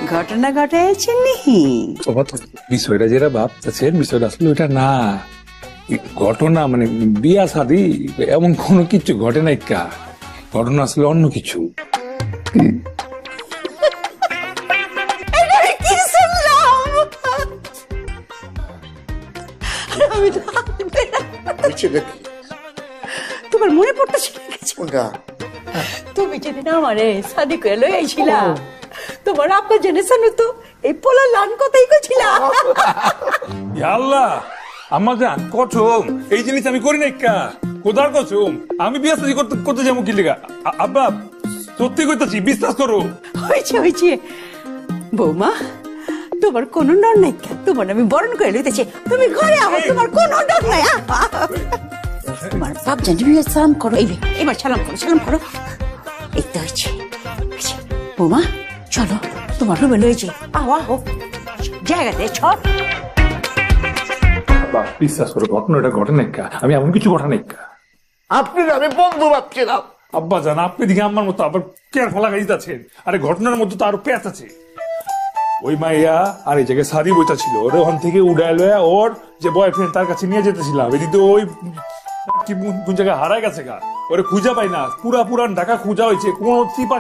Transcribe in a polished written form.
ঘটনা ঘটাইছেন নাকি? বিষয়টা যেটা ভাবতেছেন বিষয়টা আসলে ওইটা না। ঘটনা মানে বিয়া শাদি এমন কোনো কিছু ঘটে নাই কা, ঘটনা আসলে অন্য কিছু। কি শুনলাম? আমি তো তোমার মনে পড়তেছে তুমি যেদিন আমারে শাদি করে লই আইছিলা, তোমার আপা জেনেছেন তো এই পোলা লান কথাই কইছিলা। আল্লাহ আমার জান কচম, এই জিনিস আমি করি নাই কা, কোদার কচম। আমি বিয়া শাদি করতে করতে যাবো কি লিগা? আব্বা সত্যি কইতাছি, বিশ্বাস করো। হয়েছে হয়েছে বৌমা, তোমার কোনো ডর নাই কেন? তোমার আমি বরণ করে লইতেছি, তুমি ঘরে আও, তোমার কোনো ডর নাই। তোমার বাপ জানি সালাম করো, এবার সালাম করো, সালাম করো। এই তো হয়েছে। বৌমা চলো তোমার রুমে লয়েছে, আও আও জায়গাতে সব। বিশ্বাস করো ঘটনাটা ঘটে নাই কা, আমি এমন কিছু ঘটে নাই কা। আপনি আমি বন্ধু ভাবছিলাম। আব্বা জান আপনি দিকে আমার মতো আবার কেয়ার ফলা গাইতে আছেন, আরে ঘটনার মধ্যে তো আরো পেঁচ আছে। ওই মাইয়া আর এই জায়গায় সাদি বইটা ছিল, ওর ওখান থেকে উড়ায় লয়া ওর যে বয়ফ্রেন্ড তার কাছে নিয়ে যেতেছিলাম। এদিকে ওই কি কোন জায়গায় হারায় গেছে গা, ওরে খুঁজা পাই না, পুরান ঢাকা খুঁজা হয়েছে, কোন চিপা